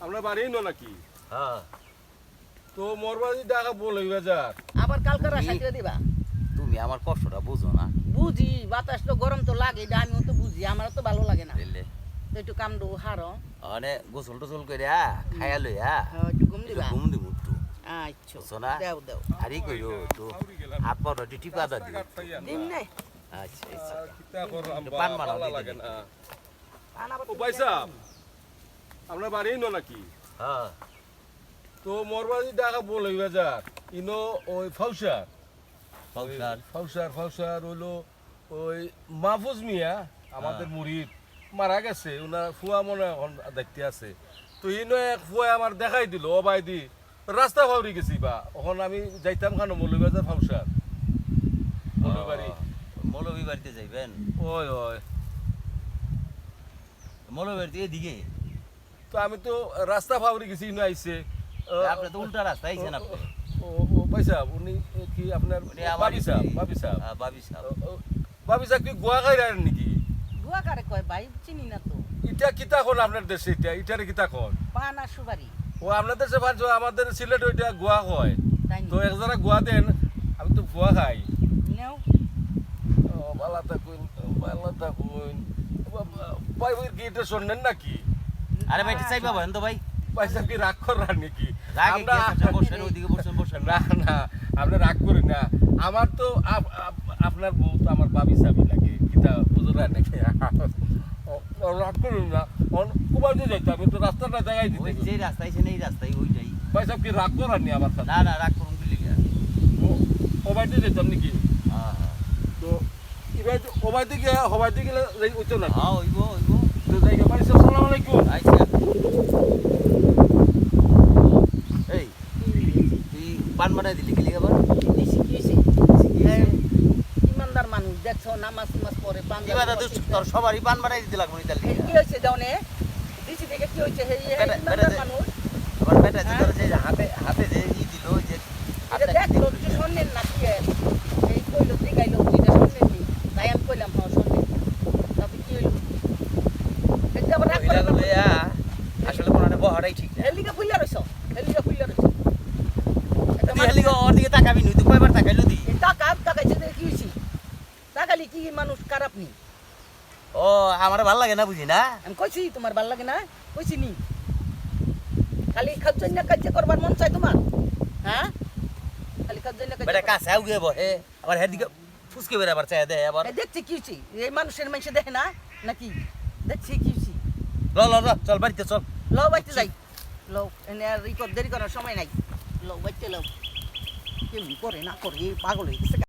আপনার বাড়ি নো নাকি? হ্যাঁ তো মোর বাড়ি ঢাকা বলে বাজার। আবার কালকে রাশাই করে দিবা। তুমি আমার কষ্টটা বুঝো না বুঝি বাতাস তো গরম তো লাগে, এটা আমিও তো বুঝি, আমারও তো ভালো লাগে না। বুঝলে তো একটু কামড়ো হারো, মানে গোসল টোসল করে খাইয়া লইয়া একটু ঘুম একটু দিবা। ঘুম দিব একটু আচ্ছা বুঝছো না দেও দেও আর ই কইরো একটু হাত পাটা টিপা দা দিও দিন নাই। আচ্ছা আচ্ছা কিতা করো আম্মা পান মারা ভালো দিতে লাগে না। আনাবার ও ভাই সাহেব, আপনার বাড়ি নো নাকি? হ্যাঁ তো মোর বাড়ি ঢাকা বলে বাজার। ইনো ওই ফাউসার ফাউসার ফাউসার হইলো ওই মাহফুজ মিয়া আমাদের মুরিদ মারা গেছে, ওনার ফুয়া মনে হয় এখন দেখতে আছে। তো ইনো এক ফুয়া আমার দেখাই দিল অবাই দি রাস্তা ফাউরি গেছি বা এখন আমি যাইতাম খানো মৌলবাজার ফাউসার মৌলবাড়ি। মৌলভী বাড়িতে যাইবেন ওই ওই মৌলভী বাড়িতে এদিকে তো আমি তো রাস্তা ফাউরি গেছি ইনো আইছে। আপনি তো উল্টা রাস্তা আইছেন আপনি ও ভাই সাহেব উনি কি আপনার উনি আমার বাবি সাহেব? বাবি সাহেব বাবি সাহেব বাবি সাহেব কি গোয়া খাই নাকি? বুয়া কারে কয় ভাই, চিনি না তো। ইটা কিতা কোন আপনার দেশে? ইটারে কিতা কোন? পান আর সুপারি ও আপনার দেশে পাঁচ, আমাদের সিলেট ওইটা গোয়া কয়। তাই তো এক যারা গোয়া দেন, আমি তো গোয়া খাই। নেও। ও ভালো থাকুন, ভালো থাকুন। ভাই ওই কি এটা শোনেন নাকি? আরে ভাই চাইবা বলেন তো ভাই ভাই সাহেব কি রাগ করার নাকি? রাগে আমরা বসেন ওইদিকে বসেন না না আপনি রাগ করেন না। আমার তো আপনার বউ তো আমার বাবি সাবি লাগে, কিতা বুঝরা নাকি? রাগ করুন না, কুমার দিয়ে যাইতে আমি তো রাস্তাটা দেখাই ওই দিতে। যে রাস্তা আইছেন এই রাস্তায় ওইটাই ভাই সাহেব কি রাগ করার নি আমার সাথে? না না রাগ করুন দিলি ও বাড়িতে যেতাম নাকি? হ্যাঁ তো ও বাড়িতে গিয়ে হবাইতে গেলে ওইতো না হ্যাঁ ওইব তো জায়গা ভাই সাহেব সালাম আলাইকুম। আচ্ছা এই তুই পান বানাই দিলি গেলি আবার দিছি কি হইছে? ইমানদার মানুষ দেখছো, নামাজ টামাজ পড়ে, পান কি বাদা তোর সবারই পান বানাই দিতে লাগবে তাহলে কি হয়েছে জানে? দিছি দেখে কি হয়েছে? ইমানদার মানুষ আবার বেটা যে তোর যে হাতে যে ই দিল ওই যে এটা দেখলো কিছু শোনেন না কি এর? এই কইলো দিগাইলো এটা শোনেন নি, তাই আমি কইলাম হ্যাঁ শোনেন। তারপরে কি হইলো? এটা আবার রাগ করে না। আসলে কোন বহারাই ঠিক না হেলিকা ফুইলা রইছো, হেলিকা ফুইলা রইছো। তুই হেলি ওর দিকে তাকাবি নি তুই কয়বার তাকাইলো দি টাকাইছে দেখে কি হয়েছে? টাকালি কি মানুষ খারাপ নি? ও আমার ভালো লাগে না বুঝি না আমি কইছি তোমার ভাল লাগে না? কইছি নি? খালি খাজন্য কাজ করবার মন চাই তোমার? হ্যাঁ খালি খাজন্য কাজ। বেটা কাছে আউগে বহে আবার হের দিকে ফুসকে বের আবার চাই দে আবার দেখছি কি হয়েছে? এই মানুষের মানুষ দেখে না নাকি? দেখছি কি হয়েছে? ল চল বাড়িতে চল লও বাইতে যাই, লও এনে আর দেরি করার সময় নাই। লও বাইতে লও, কেমন করে না করে পাগল হয়ে গেছে।